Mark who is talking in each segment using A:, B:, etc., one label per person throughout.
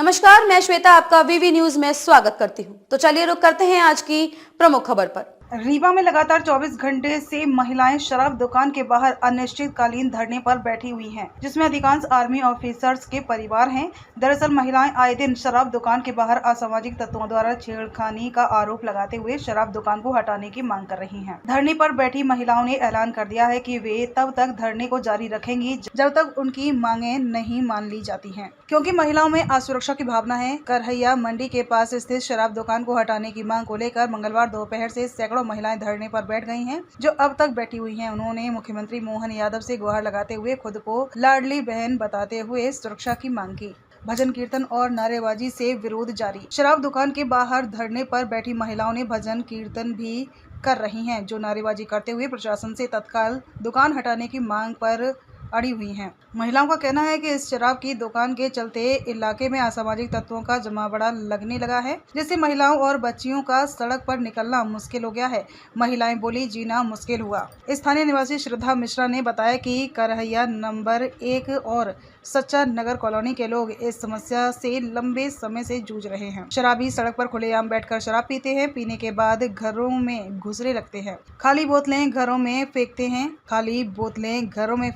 A: नमस्कार, मैं श्वेता आपका वीवी न्यूज में स्वागत करती हूं। तो चलिए रुक करते हैं आज की प्रमुख खबर पर।
B: रीवा में लगातार 24 घंटे से महिलाएं शराब दुकान के बाहर अनिश्चितकालीन धरने पर बैठी हुई हैं, जिसमें अधिकांश आर्मी ऑफिसर्स के परिवार हैं। दरअसल महिलाएं आए दिन शराब दुकान के बाहर असामाजिक तत्वों द्वारा छेड़खानी का आरोप लगाते हुए शराब दुकान को हटाने की मांग कर रही हैं। धरने पर बैठी महिलाओं ने ऐलान कर दिया है कि वे तब तक धरने को जारी रखेंगी जब तक उनकी मांगे नहीं मान ली जाती है, क्योंकि महिलाओं में असुरक्षा की भावना है। करहैया मंडी के पास स्थित शराब दुकान को हटाने की मांग को लेकर मंगलवार दोपहर से सैकड़ों महिलाएं धरने पर बैठ गई हैं, जो अब तक बैठी हुई हैं। उन्होंने मुख्यमंत्री मोहन यादव से गुहार लगाते हुए खुद को लाडली बहन बताते हुए सुरक्षा की मांग की। भजन कीर्तन और नारेबाजी से विरोध जारी। शराब दुकान के बाहर धरने पर बैठी महिलाओं ने भजन कीर्तन भी कर रही हैं, जो नारेबाजी करते हुए प्रशासन से तत्काल दुकान हटाने की मांग पर अड़ी हुई हैं। महिलाओं का कहना है कि इस शराब की दुकान के चलते इलाके में असामाजिक तत्वों का जमावड़ा लगने लगा है, जिससे महिलाओं और बच्चियों का सड़क पर निकलना मुश्किल हो गया है। महिलाएं बोली, जीना मुश्किल हुआ। स्थानीय निवासी श्रद्धा मिश्रा ने बताया कि करहैया नंबर 1 और सच्चा नगर कॉलोनी के लोग इस समस्या से लंबे समय से जूझ रहे हैं। शराबी सड़क पर खुलेआम बैठकर शराब पीते हैं, पीने के बाद घरों में घुसरे लगते हैं, खाली बोतलें घरों में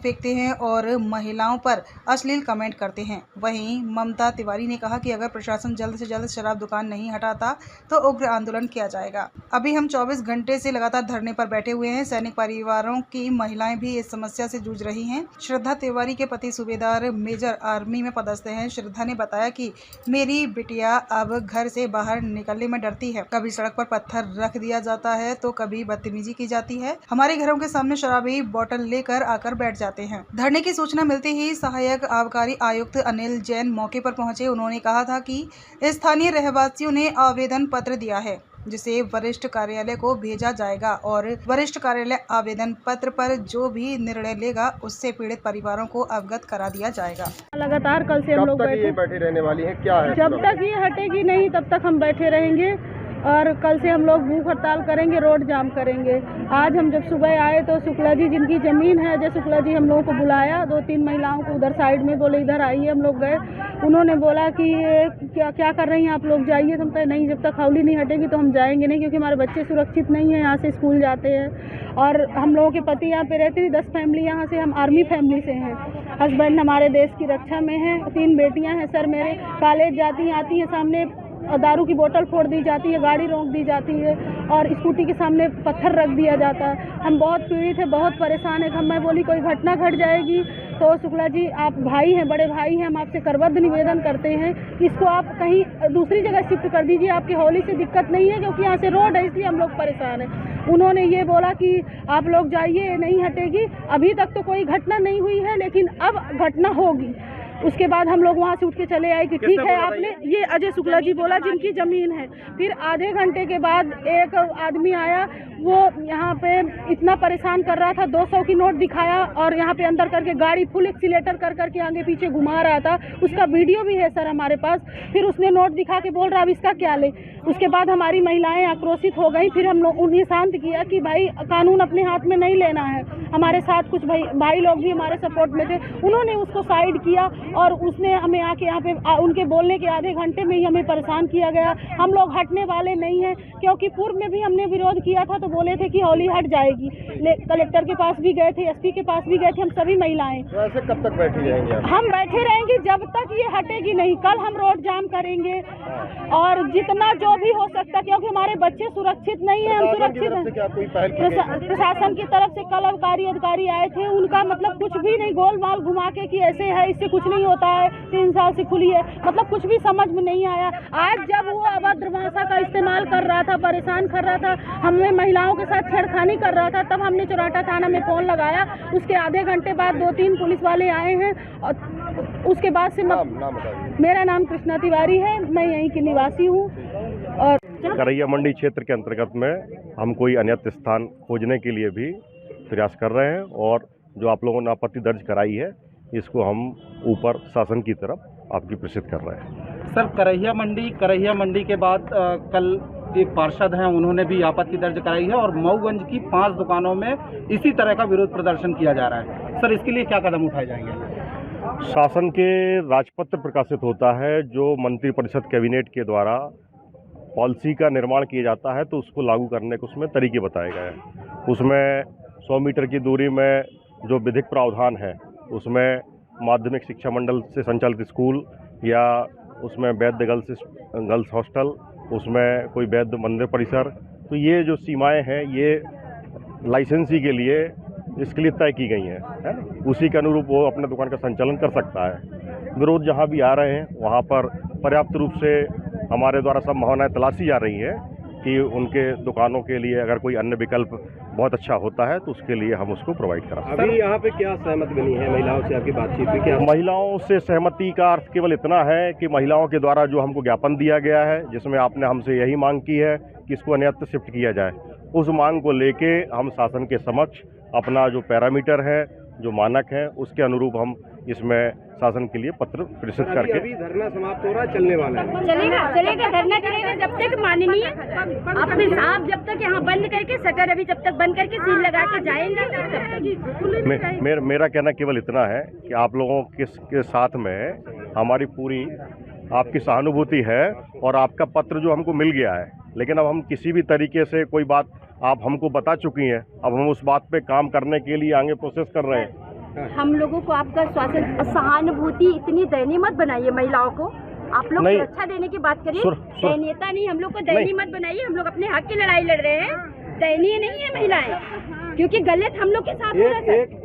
B: फेंकते हैं और महिलाओं पर अश्लील कमेंट करते हैं। वहीं ममता तिवारी ने कहा कि अगर प्रशासन जल्द से जल्द शराब दुकान नहीं हटाता तो उग्र आंदोलन किया जाएगा। अभी हम 24 घंटे से लगातार धरने पर बैठे हुए हैं। सैनिक परिवारों की महिलाएं भी इस समस्या से जूझ रही हैं। श्रद्धा तिवारी के पति सूबेदार मेजर आर्मी में पदस्थ हैं। श्रद्धा ने बताया कि मेरी बिटिया अब घर से बाहर निकलने में डरती है। कभी सड़क पर पत्थर रख दिया जाता है तो कभी बदतमीजी की जाती है। हमारे घरों के सामने शराबी बोतल लेकर आकर बैठ जाते हैं। धरने की सूचना मिलते ही सहायक आबकारी आयुक्त अनिल जैन मौके पर पहुंचे। उन्होंने कहा था कि स्थानीय रहवासियों ने आवेदन पत्र दिया है, जिसे वरिष्ठ कार्यालय को भेजा जाएगा और वरिष्ठ कार्यालय आवेदन पत्र पर जो भी निर्णय लेगा उससे पीड़ित परिवारों को अवगत करा दिया जाएगा।
C: लगातार कल से हम लोग
D: बैठे रहने वाली है, क्या है?
C: जब तक ये हटेगी नहीं तब तक हम बैठे रहेंगे और कल से हम लोग भूख हड़ताल करेंगे, रोड जाम करेंगे। आज हम जब सुबह आए तो शुक्ला जी जिनकी ज़मीन है, जय शुक्ला जी हम लोगों को बुलाया, 2-3 महिलाओं को उधर साइड में बोले इधर आइए। हम लोग गए, उन्होंने बोला कि क्या कर रही हैं आप लोग, जाइए। तो हम कहे नहीं, जब तक हौली नहीं हटेगी तो हम जाएंगे नहीं, क्योंकि हमारे बच्चे सुरक्षित नहीं हैं, यहाँ से स्कूल जाते हैं और हम लोगों के पति यहाँ पे रहते थे। 10 फैमिली यहाँ से, हम आर्मी फैमिली से हैं। हस्बैंड हमारे देश की रक्षा में हैं, 3 बेटियाँ हैं सर मेरे। कॉलेज जाती आती हैं, सामने दारू की बोतल फोड़ दी जाती है, गाड़ी रोक दी जाती है और स्कूटी के सामने पत्थर रख दिया जाता है। हम बहुत पीड़ित हैं, बहुत परेशान है। मैं बोली कोई घटना घट जाएगी तो शुक्ला जी आप भाई हैं, बड़े भाई हैं, हम आपसे करबद्ध निवेदन करते हैं, इसको आप कहीं दूसरी जगह शिफ्ट कर दीजिए। आपकी हौली से दिक्कत नहीं है, क्योंकि यहाँ से रोड है, इसलिए हम लोग परेशान हैं। उन्होंने ये बोला कि आप लोग जाइए, नहीं हटेगी। अभी तक तो कोई घटना नहीं हुई है, लेकिन अब घटना होगी। उसके बाद हम लोग वहाँ से उठ के चले आए कि ठीक है आपने, ये अजय शुक्ला जी बोला जिनकी ज़मीन है। फिर आधे घंटे के बाद एक आदमी आया, वो यहाँ पे इतना परेशान कर रहा था, 200 की नोट दिखाया और यहाँ पे अंदर करके गाड़ी फुल एक्सीलेटर कर करके आगे पीछे घुमा रहा था। उसका वीडियो भी है सर हमारे पास। फिर उसने नोट दिखा के बोल रहा अब इसका क्या ले। उसके बाद हमारी महिलाएं आक्रोशित हो गई। फिर हम लोग उन्हें शांत किया कि भाई कानून अपने हाथ में नहीं लेना है। हमारे साथ कुछ भाई लोग भी हमारे सपोर्ट में थे, उन्होंने उसको साइड किया और उसने हमें आके यहाँ पे उनके बोलने के आधे घंटे में ही हमें परेशान किया गया। हम लोग हटने वाले नहीं हैं, क्योंकि पूर्व में भी हमने विरोध किया था तो बोले थे कि हौली हट जाएगी। कलेक्टर के पास भी गए थे, एसपी के पास भी गए थे, हम सभी महिलाएं।
D: तो ऐसे कब तक बैठी रहेंगे?
C: हम बैठे रहेंगे जब तक ये हटेगी नहीं। कल हम रोड जाम करेंगे और जितना जो भी हो सकता, क्योंकि हमारे बच्चे सुरक्षित नहीं है, हम सुरक्षित हैं। प्रशासन की तरफ से कल आबकारी अधिकारी आए थे, उनका मतलब कुछ भी नहीं, गोलमाल घुमा के कि ऐसे है, इससे कुछ नहीं होता है, 3 साल से खुली है, मतलब कुछ भी समझ में नहीं आया। आज जब वो अभद्र भाषा का इस्तेमाल कर रहा था, परेशान कर रहा था, हमें महिलाओं के साथ छेड़खानी कर रहा था, तब हमने चौराटा थाना में फ़ोन लगाया। उसके आधे घंटे बाद 2-3 पुलिस वाले आए हैं और उसके बाद से मेरा नाम कृष्णा तिवारी है, मैं यहीं की निवासी हूँ। और
D: करहैया मंडी क्षेत्र के अंतर्गत में हम कोई अन्यत्र स्थान खोजने के लिए भी प्रयास कर रहे हैं और जो आप लोगों ने आपत्ति दर्ज कराई है इसको हम ऊपर शासन की तरफ आपकी प्रेषित कर रहे हैं।
E: सर, करहैया मंडी के बाद कल एक पार्षद हैं, उन्होंने भी आपत्ति दर्ज कराई है और मऊगंज की 5 दुकानों में इसी तरह का विरोध प्रदर्शन किया जा रहा है। सर, इसके लिए क्या कदम उठाए जाएंगे?
D: शासन के राजपत्र प्रकाशित होता है, जो मंत्रिपरिषद कैबिनेट के द्वारा पॉलिसी का निर्माण किया जाता है तो उसको लागू करने के उसमें तरीके बताए गए हैं। उसमें 100 मीटर की दूरी में जो विधिक प्रावधान है, उसमें माध्यमिक शिक्षा मंडल से संचालित स्कूल या उसमें वैद्य गर्ल्स हॉस्टल, उसमें कोई वैद्य मंदिर परिसर, तो ये जो सीमाएं हैं ये लाइसेंसी के लिए इसके लिए तय की गई हैं, है ना। उसी के अनुरूप वो अपने दुकान का संचालन कर सकता है। विरोध जहाँ भी आ रहे हैं वहाँ पर पर्याप्त रूप से हमारे द्वारा संभावनाएं तलाशी जा रही हैं कि उनके दुकानों के लिए अगर कोई अन्य विकल्प बहुत अच्छा होता है तो उसके लिए हम उसको प्रोवाइड करा।
F: अभी यहाँ पे क्या सहमति बनी है महिलाओं से आपकी बातचीत में? क्या
D: महिलाओं से सहमति का अर्थ केवल इतना है कि महिलाओं के द्वारा जो हमको ज्ञापन दिया गया है, जिसमें आपने हमसे यही मांग की है कि इसको अन्यत्र शिफ्ट किया जाए, उस मांग को लेके हम शासन के समक्ष अपना जो पैरामीटर है, जो मानक है, उसके अनुरूप हम इसमें शासन के लिए पत्र प्रेषित करके।
F: अभी धरना समाप्त हो रहा है, चलने वाला है?
G: चलेगा धरना चलेगा जब तक माननीय अपने साहब जब तक यहाँ बंद करके शटर अभी जब तक बंद करके सील लगा के जाएंगे तब तक।
D: मेरा कहना केवल इतना है कि आप लोगों के साथ में हमारी पूरी आपकी सहानुभूति है और आपका पत्र जो हमको मिल गया है, लेकिन अब हम किसी भी तरीके से कोई बात आप हमको बता चुकी हैं, अब हम उस बात पे काम करने के लिए आगे प्रोसेस कर रहे हैं।
G: हम लोगों को आपका शासन सहानुभूति इतनी दयनीय मत बनाइए, महिलाओं को आप लोग सुरक्षा देने की बात करिए। दयनीयता नहीं, हम लोग को दयनीय मत बनाइए। हम लोग अपने हक की लड़ाई लड़ रहे हैं, दयनीय नहीं है महिलाएं, क्योंकि गलत हम लोग के साथ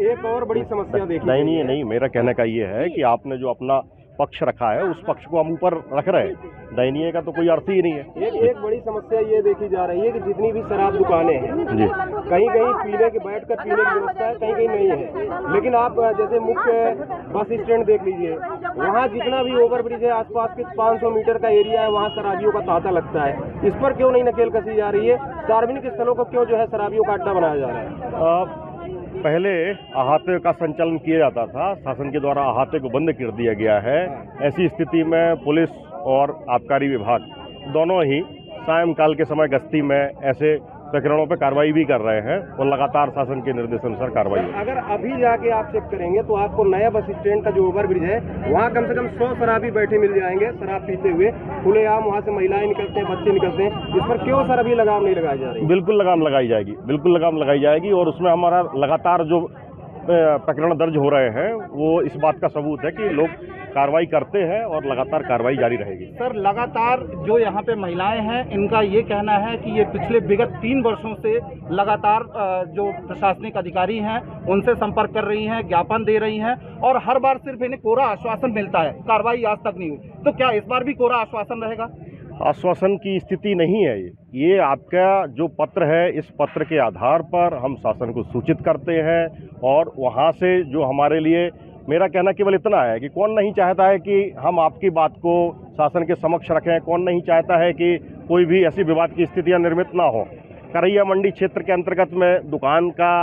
F: एक और बड़ी समस्या देखिए।
D: दयनीय नहीं, मेरा कहने का ये है कि आपने जो अपना पक्ष रखा है उस पक्ष को हम ऊपर रख रहे हैं, दयनीय का तो कोई अर्थ ही नहीं है।
F: एक बड़ी समस्या ये देखी जा रही है कि जितनी भी शराब दुकानें हैं, कहीं कहीं पीने के बैठकर पीने की व्यवस्था है, कहीं कहीं नहीं है। लेकिन आप जैसे मुख्य बस स्टैंड देख लीजिए, वहाँ जितना भी ओवर ब्रिज है, आसपास के 500 मीटर का एरिया है, वहाँ शराबियों का तांता लगता है। इस पर क्यों नहीं नकेल कसी जा रही है? सार्वजनिक स्थलों को क्यों जो है शराबियों का अड्डा बनाया जा रहा है?
D: पहले अहाते का संचालन किया जाता था, शासन के द्वारा अहाते को बंद कर दिया गया है। ऐसी स्थिति में पुलिस और आबकारी विभाग दोनों ही सायंकाल के समय गश्ती में ऐसे प्रकरणों पर कार्रवाई भी कर रहे हैं और लगातार शासन के निर्देशानुसार कार्रवाई।
F: अगर अभी जाके आप चेक करेंगे तो आपको नया बस स्टैंड का जो ओवर ब्रिज है, वहाँ कम से कम 100 शराबी बैठे मिल जाएंगे, शराब पीते हुए खुलेआम। वहाँ से महिलाएं निकलते हैं, बच्चे निकलते हैं। इस पर क्यों सर अभी लगाम नहीं लगाई जा रही?
D: बिल्कुल लगाम लगाई जाएगी, बिल्कुल लगाम लगाई जाएगी। और उसमें हमारा लगातार जो प्रकरण दर्ज हो रहे हैं वो इस बात का सबूत है कि लोग कार्रवाई करते हैं और लगातार कार्रवाई जारी रहेगी।
E: सर, लगातार जो यहाँ पे महिलाएं हैं, इनका ये कहना है कि ये पिछले विगत 3 वर्षों से लगातार जो प्रशासनिक अधिकारी हैं उनसे संपर्क कर रही हैं, ज्ञापन दे रही हैं और हर बार सिर्फ इन्हें कोरा आश्वासन मिलता है, कार्रवाई आज तक नहीं हुई। तो क्या इस बार भी कोरा आश्वासन रहेगा?
D: आश्वासन की स्थिति नहीं है ये आपका जो पत्र है, इस पत्र के आधार पर हम शासन को सूचित करते हैं और वहाँ से जो हमारे लिए, मेरा कहना केवल इतना है कि कौन नहीं चाहता है कि हम आपकी बात को शासन के समक्ष रखें, कौन नहीं चाहता है कि कोई भी ऐसी विवाद की स्थितियां निर्मित ना हो। करैया मंडी क्षेत्र के अंतर्गत में दुकान का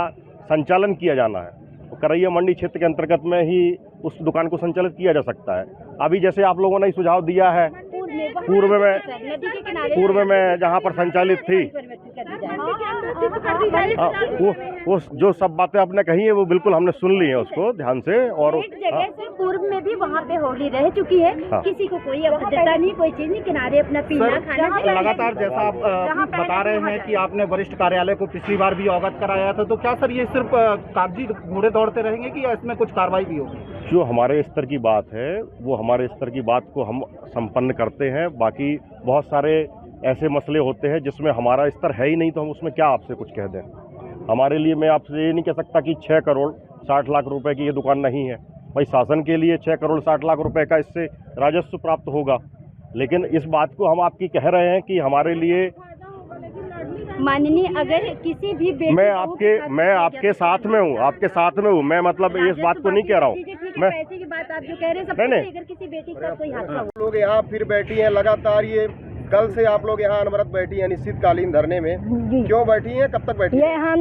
D: संचालन किया जाना है, तो करैया मंडी क्षेत्र के अंतर्गत में ही उस दुकान को संचालित किया जा सकता है। अभी जैसे आप लोगों ने सुझाव दिया है पूर्व में जहाँ पर संचालित थी, वो जो सब बातें आपने कही है वो बिल्कुल हमने सुन ली है उसको ध्यान से। और
G: एक जगह से पूर्व में भी वहाँ पे होली रह चुकी है, किसी को कोई अभद्रता नहीं, कोई चीज नहीं, किनारे अपना पीना खाना।
E: लगातार जैसा आप बता रहे हैं कि आपने वरिष्ठ कार्यालय को पिछली बार भी अवगत कराया था, तो क्या सर ये सिर्फ कागजी घोड़े दौड़ते रहेंगे कि इसमें कुछ कार्रवाई भी होगी?
D: जो हमारे स्तर की बात है वो हमारे स्तर की बात को हम संपन्न करते हैं। बाकी बहुत सारे ऐसे मसले होते हैं जिसमें हमारा स्तर है ही नहीं, तो हम उसमें क्या आपसे कुछ कह दें। हमारे लिए मैं आपसे ये नहीं कह सकता कि 6 करोड़ 60 लाख रुपए की ये दुकान नहीं है। भाई शासन के लिए 6 करोड़ 60 लाख रुपए का इससे राजस्व प्राप्त होगा, लेकिन इस बात को हम आपकी कह रहे हैं कि हमारे लिए
G: माननीय, अगर किसी भी
D: मैं आपके साथ में हूँ, आपके साथ में हूँ मैं, मतलब इस बात को नहीं कह रहा हूँ मैं।
G: पैसे की बात आप जो कह रहे हैं सब नहीं, अगर किसी बेटी के साथ कोई हादसा हो।
F: लोग यहाँ फिर बैठी हैं लगातार, ये कल से आप लोग यहाँ अनवरत बैठी हैं निश्चितकालीन धरने में। क्यों बैठी हैं, कब तक बैठी?
H: ये हम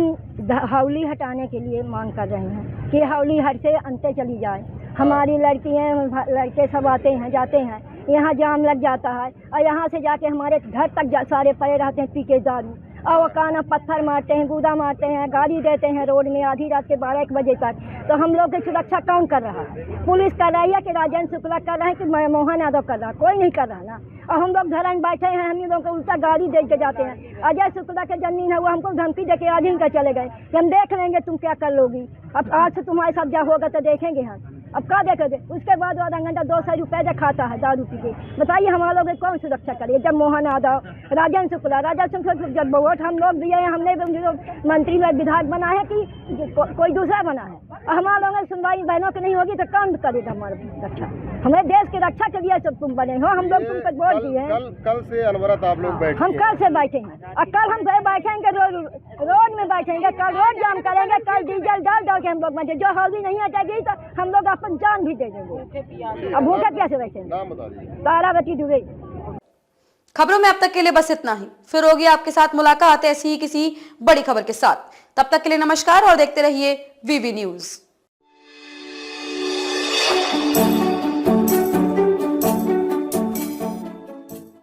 H: हौली हटाने के लिए मांग कर रहे हैं कि हौली हट से अंते चली जाए। हमारी लड़कियाँ लड़के सब आते हैं जाते हैं, यहाँ जाम लग जाता है और यहाँ से जाके हमारे घर तक सारे पड़े रहते हैं पी के दारू, और वो काना पत्थर मारते हैं, गूदा मारते हैं, गाली देते हैं रोड में आधी रात के 12-1 बजे तक। तो हम लोग की सुरक्षा कौन कर रहा है? पुलिस कर रही है कि राजेंद्र शुक्ला कर रहे हैं कि मोहन यादव कर रहा है? कोई नहीं कर रहा ना। और हम लोग धरन बैठे हैं, हम लोग को उल्टा गाड़ी दे के जाते हैं। अजय शुक्ला के जमीन है, वो हमको धमकी दे के आज ही का चले गए कि हम देख लेंगे तुम क्या कर लोगी, अब आज से तुम्हारे साथ क्या होगा तो देखेंगे हम। अब क्या देखेंगे? उसके बाद आधा घंटा 200 रुपये से खाता है दारू पी के। बताइए हमारे लोग की कौन सुरक्षा करिए? जब मोहन यादव, राजेंद्र शुक्ला जब वोट हम लोग दिए हैं, हमने मंत्री में विधायक बना है कि कोई दूसरा बना है? और हमारे लोगों की सुनवाई बहनों की नहीं होगी तो कौन करेगा हमारी रक्षा? हमारे देश की रक्षा के लिए सब तुम बने हो, हम लोग तुम पर वोट दिए हैं।
F: कल से अनवरत आप लोग बैठे?
H: हम कल से बैठे हैं और कल हम बैठेंगे, रोड में बैठेंगे, कल रोड जाम करेंगे, कल डीजल डाल के हम लोग बैठे। जो हौली नहीं हटेगी तो हम लोग अपन जान भी दे देंगे। अब भूखे प्यासे बैठेंगे।
F: नाम बता दीजिए।
H: तारावती दुबे।
A: खबरों में अब तक के लिए बस इतना ही। फिर होगी आपके साथ मुलाकात ऐसी ही किसी बड़ी खबर के साथ। तब तक के लिए नमस्कार और देखते रहिए वीवी न्यूज।